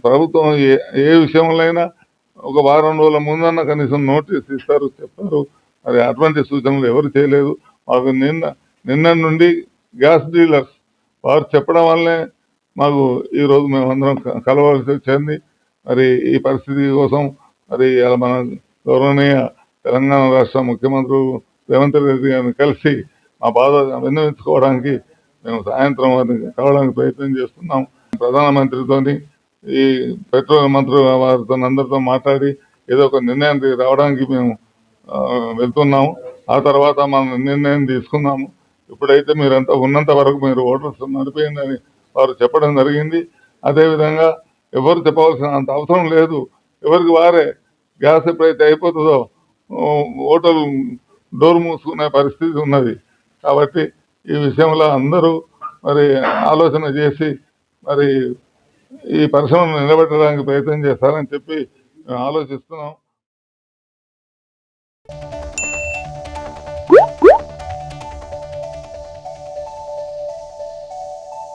ప్రభుత్వం ఏ విషయంలో అయినా ఒక వారం రోజుల ముందన్న కనీసం నోటీస్ ఇస్తారు, చెప్తారు. మరి అటువంటి సూచనలు ఎవరు చేయలేదు. మాకు నిన్న నుండి గ్యాస్ డీలర్స్ వారు చెప్పడం వల్లే మాకు ఈరోజు మేమందరం కలవాల్సి వచ్చింది. మరి ఈ పరిస్థితి కోసం మరి మన గౌరవనీయ తెలంగాణ రాష్ట్ర ముఖ్యమంత్రి రేవంత్ రెడ్డి గారిని కలిసి మా బాధ విన్నవించుకోవడానికి మేము సాయంత్రం వారిని కలవడానికి ప్రయత్నం చేస్తున్నాం. ప్రధానమంత్రితోని ఈ పెట్రోలియం మంత్రి వారితో అందరితో మాట్లాడి ఏదో ఒక నిర్ణయానికి రావడానికి మేము వెళ్తున్నాము. ఆ తర్వాత మనం నిర్ణయం తీసుకున్నాము. ఇప్పుడైతే మీరంతా ఉన్నంత వరకు మీరు ఓటర్స్ నడిపోయిందని వారు చెప్పడం జరిగింది. అదేవిధంగా ఎవరు చెప్పవలసిన అంత అవసరం లేదు. ఎవరికి వారే గ్యాస్ ఎప్పుడైతే అయిపోతుందో హోటల్ డోర్ మూసుకునే పరిస్థితి ఉన్నది. కాబట్టి ఈ విషయంలో అందరూ మరి ఆలోచన చేసి మరి ఈ పరిశ్రమను నిలబెట్టడానికి ప్రయత్నం చేస్తారని చెప్పి ఆలోచిస్తున్నాం.